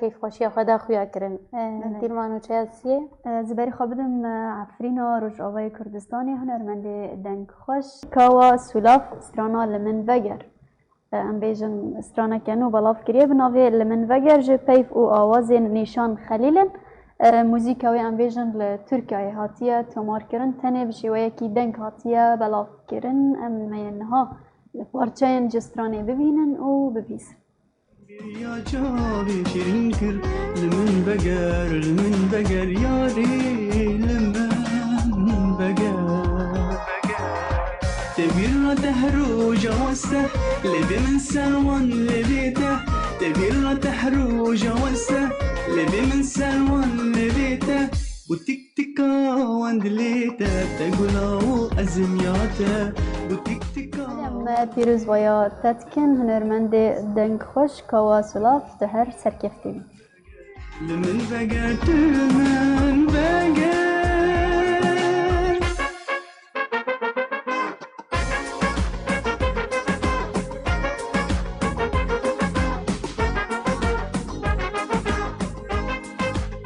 كيف خوشي خدا خويا كرن دير مانو چاسيه زبری خابدم عفرینا رجاوی کردستانی هنرمند دنگ خوش کاوا سولاف استرانا لمن وگر ام بیجن استرانا کنو بلاف کریه بناوی لمن وگر جه پیف او آواز نیشان خلیلن موزیکاوی ام بیجن لترکیه هاتیه تومار کرن تنه بشیوه کی دنگ هاتیه بلاف کرن ام مینها پارچه جسترانه ببینن و ببیسن يا جابي شيرين كر لمن بقر ياري لمن بقر تبير تحرو جواسته لبي من سلوان لبيته تبير تحرو جواسته لبي من سلوان لبيته وتك تكا واندليته تقولاو ازمياته وتك تكا پیروز ویا تتکن هنرمند دنگ خوش کاوا سلاف ده هر سرکفتی لمن بقر